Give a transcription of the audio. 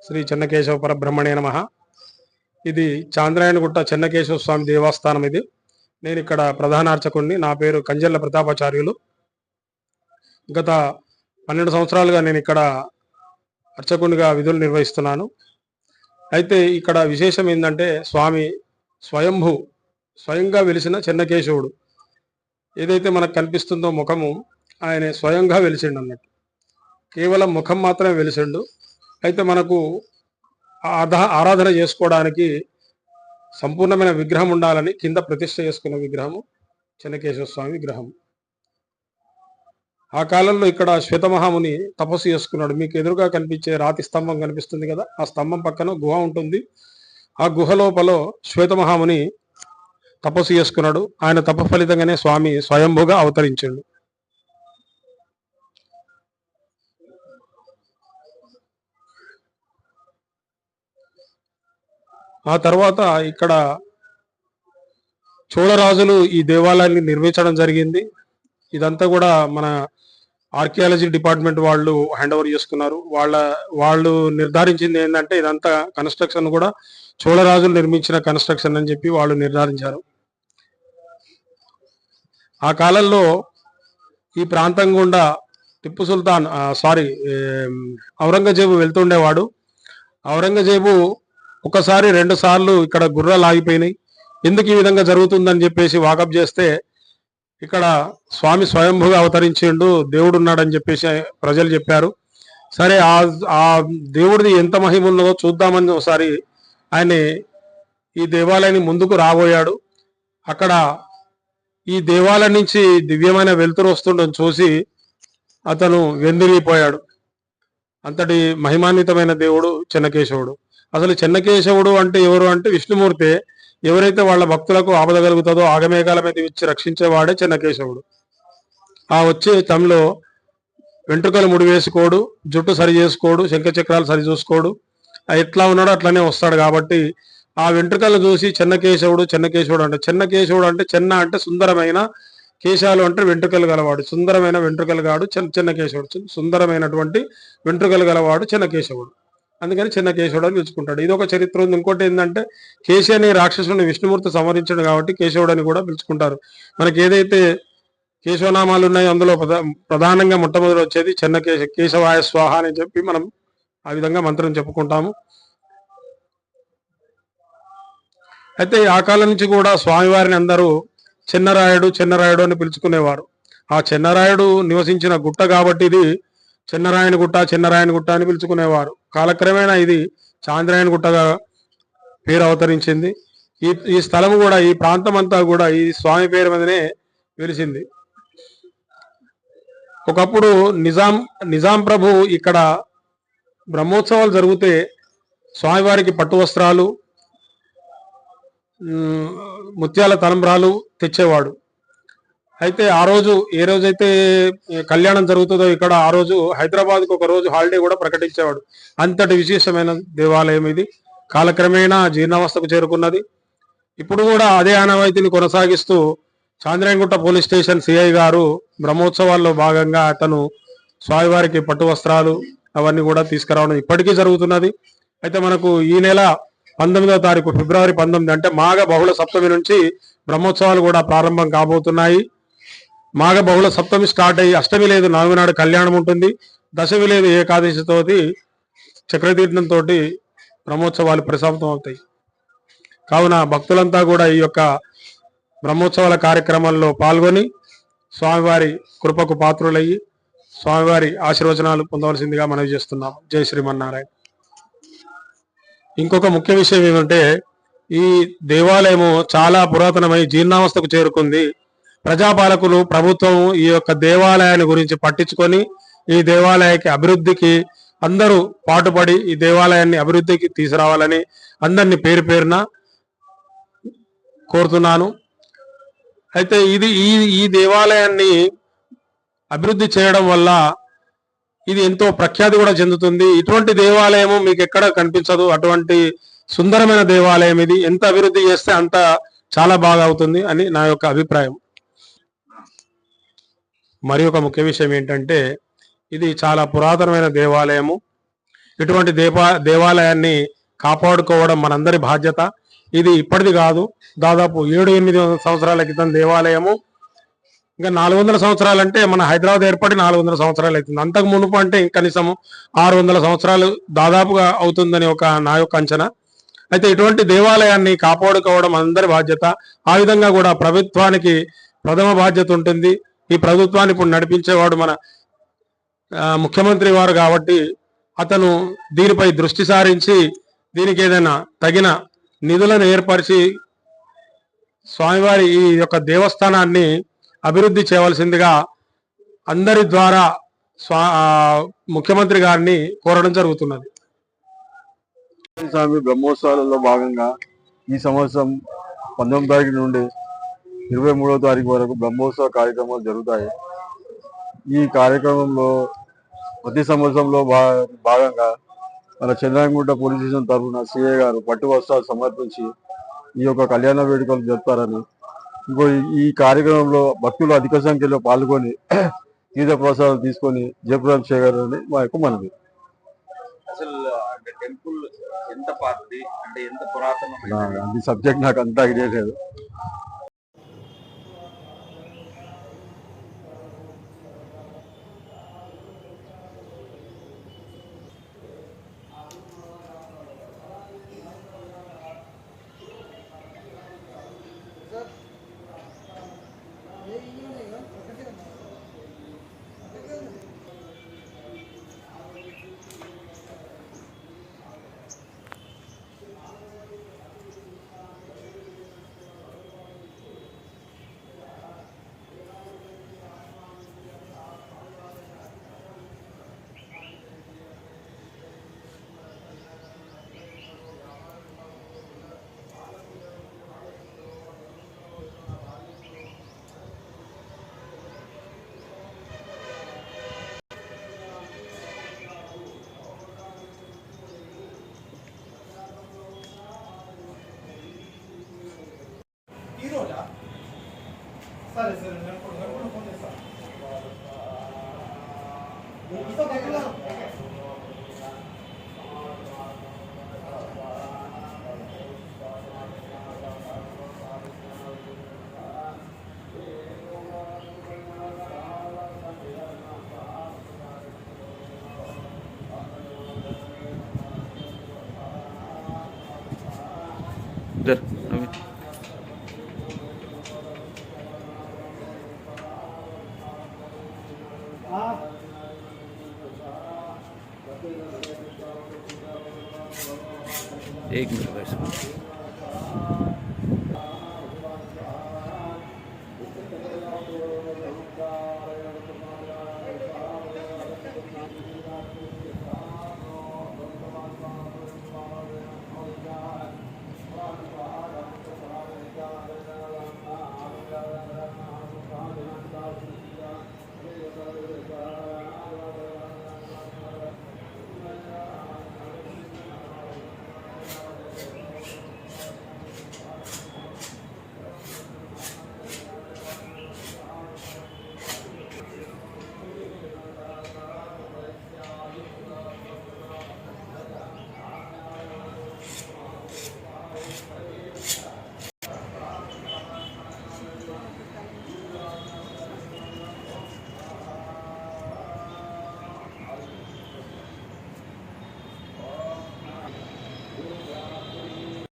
శ్రీ చెన్నకేశవ పరబ్రహ్మణే నమః. ఇది చాంద్రాయణగుట్ట చెన్నకేశవ స్వామి దేవస్థానం. ఇది నేను ఇక్కడ ప్రధాన అర్చకుడిని. నా పేరు కంజర్ల ప్రతాపాచార్యులు. గత 12 సంవత్సరాలుగా నేను ఇక్కడ అర్చకునిగా విధులు నిర్వహిస్తున్నాను. అయితే ఇక్కడ విశేషం ఏంటంటే స్వామి స్వయంగా వెలిసిన చెన్నకేశవుడు. ఏదైతే మనకు కనిపిస్తుందో ముఖము, ఆయన స్వయంగా వెలిసిండు అన్నట్టు. కేవలం ముఖం మాత్రమే వెలిసిండు. అయితే మనకు ఆరాధన చేసుకోవడానికి సంపూర్ణమైన విగ్రహం ఉండాలని కింద ప్రతిష్ఠ చేసుకున్న విగ్రహము చెన్నకేశవ స్వామి విగ్రహం. ఆ కాలంలో ఇక్కడ శ్వేతమహాముని తపస్సు చేసుకున్నాడు. మీకు ఎదురుగా కనిపించే రాతి స్తంభం కనిపిస్తుంది కదా, ఆ స్తంభం పక్కన గుహ ఉంటుంది. ఆ గుహ లోపల శ్వేతమహాముని తపస్సు చేసుకున్నాడు. ఆయన తప ఫలితంగానే స్వామి స్వయంభుగా అవతరించాడు. ఆ తర్వాత ఇక్కడ చోళరాజులు ఈ దేవాలయాన్ని నిర్మించడం జరిగింది. ఇదంతా కూడా మన ఆర్కియాలజీ డిపార్ట్మెంట్ వాళ్ళు హ్యాండ్ ఓవర్ చేసుకున్నారు. వాళ్ళు నిర్ధారించింది ఏంటంటే ఇదంతా కన్స్ట్రక్షన్ కూడా చోళరాజులు నిర్మించిన కన్స్ట్రక్షన్ అని చెప్పి వాళ్ళు నిర్ధారించారు. ఆ కాలంలో ఈ ప్రాంతం గుండా టిప్పు సుల్తాన్ ఔరంగజేబు వెళ్తుండేవాడు. ఔరంగజేబు ఒకసారి 2 సార్లు ఇక్కడ గుర్రాలు ఆగిపోయినాయి. ఎందుకు ఈ విధంగా జరుగుతుందని చెప్పేసి వాకప్ చేస్తే ఇక్కడ స్వామి స్వయంభుగా అవతరించిండు, దేవుడు ఉన్నాడని చెప్పేసి ప్రజలు చెప్పారు. సరే, ఆ దేవుడిది ఎంత మహిమ ఉన్నదో చూద్దామని ఒకసారి ఆయన ఈ దేవాలయాన్ని ముందుకు రాబోయాడు. అక్కడ ఈ దేవాలయం నుంచి దివ్యమైన వెలుతురు వస్తుండని చూసి అతను వెందిరిగిపోయాడు. అంతటి మహిమాన్వితమైన దేవుడు చెన్నకేశవుడు. అసలు చెన్నకేశవుడు అంటే ఎవరు అంటే విష్ణుమూర్తి. ఎవరైతే వాళ్ళ భక్తులకు ఆపద కలుగుతుందో ఆగమేఘాల మీద ఇచ్చి రక్షించేవాడే చెన్నకేశవుడు. ఆ వచ్చే తమలో వెంట్రుకలు ముడి వేసుకోడు, జుట్టు సరి చేసుకోడు, శంఖచక్రాలు సరి చూసుకోడు. ఎట్లా ఉన్నాడో అట్లనే వస్తాడు. కాబట్టి ఆ వెంట్రుకలు చూసి చెన్నకేశవుడు అంటే చెన్నకేశవుడు అంటే చెన్న అంటే సుందరమైన, కేశాలు అంటే వెంట్రుకలు గలవాడు, సుందరమైన వెంట్రుకలు గాడు చెన్నకేశవుడు. సుందరమైనటువంటి వెంట్రుకలు గలవాడు చెన్నకేశవుడు. అందుకని చెన్నకేశవుడు అని పిలుచుకుంటాడు. ఇది ఒక చరిత్ర ఉంది. ఇంకోటి ఏంటంటే కేశి అనే రాక్షసుని విష్ణుమూర్తి సంహరించాడు కాబట్టి కేశవుడు అని కూడా పిలుచుకుంటారు. మనకి ఏదైతే కేశవనామాలు ఉన్నాయో అందులో ప్రధానంగా మొట్టమొదటి వచ్చేది కేశవాయ స్వాహ అని చెప్పి మనం ఆ విధంగా మంత్రం చెప్పుకుంటాము. అయితే ఆ కాలం నుంచి కూడా స్వామివారిని అందరూ చెన్నరాయుడు అని పిలుచుకునేవారు. ఆ చెన్నరాయుడు నివసించిన గుట్ట కాబట్టి ఇది చెన్నరాయణ గుట్ట అని పిలుచుకునేవారు. కాలక్రమేణా ఇది చాంద్రాయణ గుట్టగా పేరు అవతరించింది. ఈ స్థలం కూడా, ఈ ప్రాంతం అంతా కూడా ఈ స్వామి పేరు మీదనే వెలిసింది. ఒకప్పుడు నిజాం ప్రభు ఇక్కడ బ్రహ్మోత్సవాలు జరిగితే స్వామివారికి పట్టు వస్త్రాలు, ముత్యాల తలంబ్రాలు తెచ్చేవాడు. అయితే ఆ రోజు ఏ రోజైతే కళ్యాణం జరుగుతుందో ఇక్కడ ఆ రోజు హైదరాబాద్కు ఒక రోజు హాలిడే కూడా ప్రకటించేవాడు. అంతటి విశేషమైన దేవాలయం ఇది. కాలక్రమేణా జీర్ణావస్థకు చేరుకున్నది. ఇప్పుడు కూడా అదే ఆనవాయితీని కొనసాగిస్తూ చాంద్రాయణగుట్ట పోలీస్ స్టేషన్ సిఐ గారు బ్రహ్మోత్సవాల్లో భాగంగా అతను స్వామివారికి పట్టు వస్త్రాలు అవన్నీ కూడా తీసుకురావడం ఇప్పటికీ జరుగుతున్నది. అయితే మనకు ఈ నెల 19వ తారీఖు ఫిబ్రవరి 19 అంటే మాఘ బహుళ సప్తమి నుంచి బ్రహ్మోత్సవాలు కూడా ప్రారంభం కాబోతున్నాయి. మాఘ బహుళ సప్తమి స్టార్ట్ అయ్యి అష్టమి లేదు, నవమి నాడు కళ్యాణం ఉంటుంది. దశమి లేదు, ఏకాదశితోటి చక్రతీర్థంతో బ్రహ్మోత్సవాలు పరిసమాప్తం అవుతాయి. కావున భక్తులంతా కూడా ఈ యొక్క బ్రహ్మోత్సవాల కార్యక్రమాల్లో పాల్గొని స్వామివారి కృపకు పాత్రులయ్యి స్వామివారి ఆశీర్వచనాలు పొందవలసిందిగా మనవి చేస్తున్నాం. జై శ్రీమన్నారాయణ. ఇంకొక ముఖ్య విషయం ఏమంటే ఈ దేవాలయము చాలా పురాతనమై జీర్ణావస్థకు చేరుకుంది. ప్రజాపాలకులు, ప్రభుత్వం ఈ యొక్క దేవాలయాన్ని గురించి పట్టించుకొని ఈ దేవాలయానికి అభివృద్ధికి అందరూ పాటుపడి ఈ దేవాలయాన్ని అభివృద్ధికి తీసుకురావాలని అందరినీ పేరు పేరున కోరుతున్నాను. అయితే ఈ దేవాలయాన్ని అభివృద్ధి చేయడం వల్ల ఇది ఎంతో ప్రఖ్యాతి కూడా చెందుతుంది. ఇటువంటి దేవాలయము మీకు ఎక్కడ కనిపించదు. అటువంటి సుందరమైన దేవాలయం ఇది. ఎంత అభివృద్ధి చేస్తే అంత చాలా బాగా అవుతుంది అని నా యొక్క అభిప్రాయం. మరి ఒక ముఖ్య విషయం ఏంటంటే ఇది చాలా పురాతనమైన దేవాలయము. ఇటువంటి దేవాలయాన్ని కాపాడుకోవడం మనందరి బాధ్యత. ఇది ఇప్పటిది కాదు, దాదాపు 7-8 సంవత్సరాల క్రితం దేవాలయము. ఇంకా 400 సంవత్సరాలంటే మన హైదరాబాద్ ఏర్పడి 400 సంవత్సరాలు అవుతుంది. అంతకు మునుపు అంటే కనీసం 600 సంవత్సరాలు దాదాపుగా అవుతుందని నా యొక్క అంచనా. అయితే ఇటువంటి దేవాలయాన్ని కాపాడుకోవడం అందరి బాధ్యత. ఆ విధంగా కూడా ప్రభుత్వానికి ప్రథమ బాధ్యత ఉంటుంది. ఈ ప్రభుత్వాన్ని ఇప్పుడు నడిపించేవాడు మన ముఖ్యమంత్రి వారు కాబట్టి అతను దీనిపై దృష్టి సారించి దీనికి ఏదైనా తగిన నిధులను ఏర్పరిచి స్వామివారి ఈ యొక్క దేవస్థానాన్ని అభివృద్ధి చేయవలసిందిగా అందరి ద్వారా ముఖ్యమంత్రి గారిని కోరడం జరుగుతున్నది. స్వామి బ్రహ్మోత్సవాలలో భాగంగా ఈ సంవత్సరం 19వ తారీఖు నుండి 23వ తారీఖు వరకు బ్రహ్మోత్సవ కార్యక్రమాలు జరుగుతాయి. ఈ కార్యక్రమంలో ప్రతి సంవత్సరంలో భాగంగా మన చంద్రాయగుంట పోలీస్ స్టేషన్ తరఫున సిఐ గారు పట్టు వస్త్రాలు సమర్పించి ఈ యొక్క కళ్యాణ వేడుకలు జరుపుతారని, ఈ కార్యక్రమంలో భక్తులు అధిక సంఖ్యలో పాల్గొని తీర్థ ప్రసాదాలు తీసుకొని జయప్రదం చేయగలరని మా యొక్క మనవి. అసలు టెంపుల్ ఎంత పాతది అంటే ఎంత పురాతన అది సబ్జెక్ట్ నాకు అంతా ఐడియా లేదు. సరే సరే నేను ఫోన్ చేస్తాను. इधर नवीन एक मिनट भाई साहब।